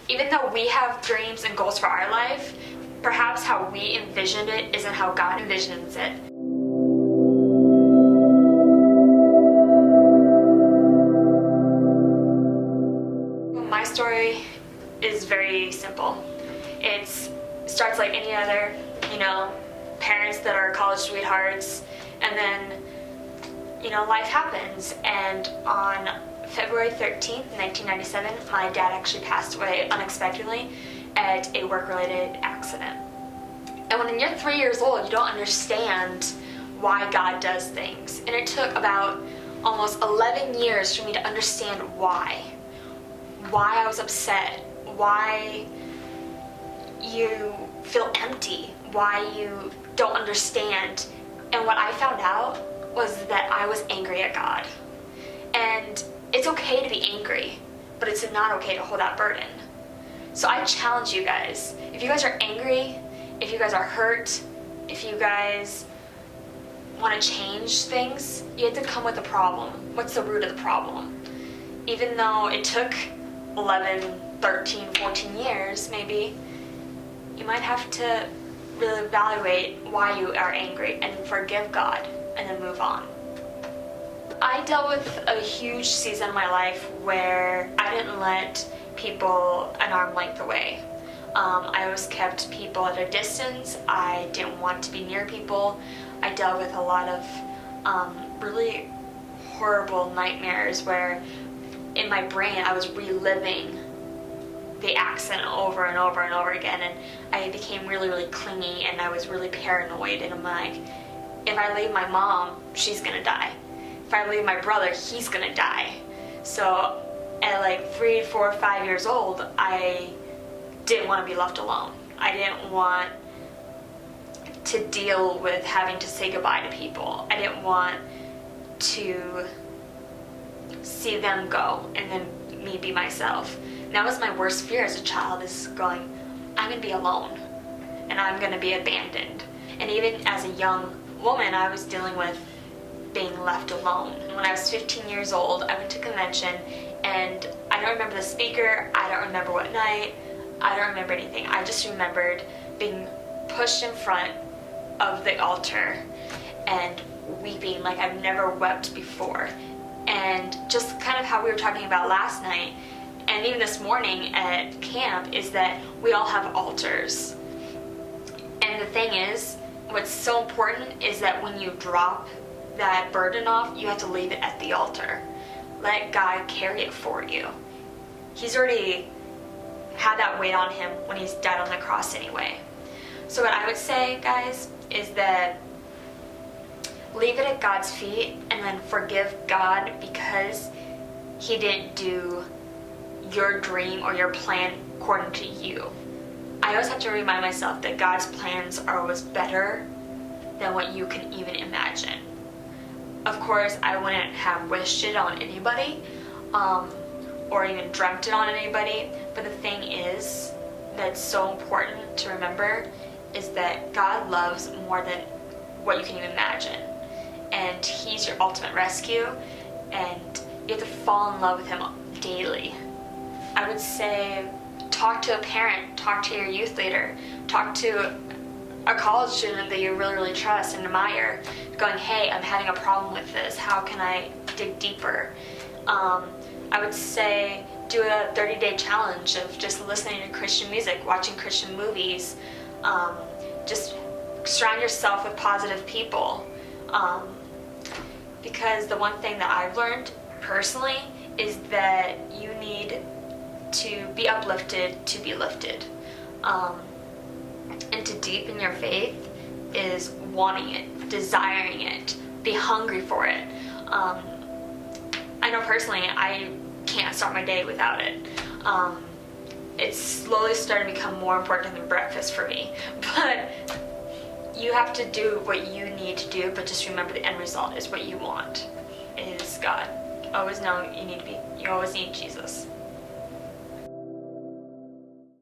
even though we have dreams and goals for our life, perhaps how we envisioned it isn't how God envisions it. My story is very simple. It starts like any other, parents that are college sweethearts, and then, life happens. And on February 13th, 1997, my dad actually passed away unexpectedly at a work-related accident. And when you're 3 years old, you don't understand why God does things. And it took about almost 11 years for me to understand why I was upset, why you feel empty, why you don't understand. And what I found out was that I was angry at God. And it's okay to be angry, but it's not okay to hold that burden. So I challenge you guys, if you guys are angry, if you guys are hurt, if you guys want to change things, you have to come with a problem. What's the root of the problem? Even though it took 11, 13, 14 years, maybe, you might have to really evaluate why you are angry and forgive God and then move on. I dealt with a huge season in my life where I didn't let people an arm length away. I always kept people at a distance. I didn't want to be near people. I dealt with a lot of really horrible nightmares where in my brain I was reliving the accident over and over and over again, and I became really, really clingy, and I was really paranoid, and I'm like, if I leave my mom, she's gonna die. If I leave my brother, he's gonna die. So at like 3, 4, 5 years old, I didn't want to be left alone. I didn't want to deal with having to say goodbye to people. I didn't want to see them go and then me be myself. And that was my worst fear as a child, is going, I'm gonna be alone and I'm gonna be abandoned. And even as a young woman, I was dealing with being left alone. When I was 15 years old, I went to convention, and I don't remember the speaker, I don't remember what night, I don't remember anything. I just remembered being pushed in front of the altar and weeping like I've never wept before. And just kind of how we were talking about last night, and even this morning at camp, is that we all have altars. And the thing is, what's so important is that when you drop that burden off, you have to leave it at the altar. Let God carry it for you. He's already had that weight on him when he's died on the cross anyway. So what I would say, guys, is that leave it at God's feet and then forgive God because he didn't do your dream or your plan according to you. I always have to remind myself that God's plans are always better than what you can even imagine. Of course, I wouldn't have wished it on anybody or even dreamt it on anybody, but the thing is that's so important to remember is that God loves more than what you can even imagine. And he's your ultimate rescue, and you have to fall in love with him daily. I would say talk to a parent, talk to your youth leader, talk to a college student that you really, really trust and admire, going, hey, I'm having a problem with this, how can I dig deeper? I would say do a 30-day challenge of just listening to Christian music, watching Christian movies, just surround yourself with positive people. Because the one thing that I've learned personally is that you need to be uplifted to be lifted. And to deepen your faith is wanting it, desiring it, be hungry for it. I know personally I can't start my day without it. It's slowly starting to become more important than breakfast for me. But you have to do what you need to do, but just remember the end result is what you want, is God. Always know you always need Jesus.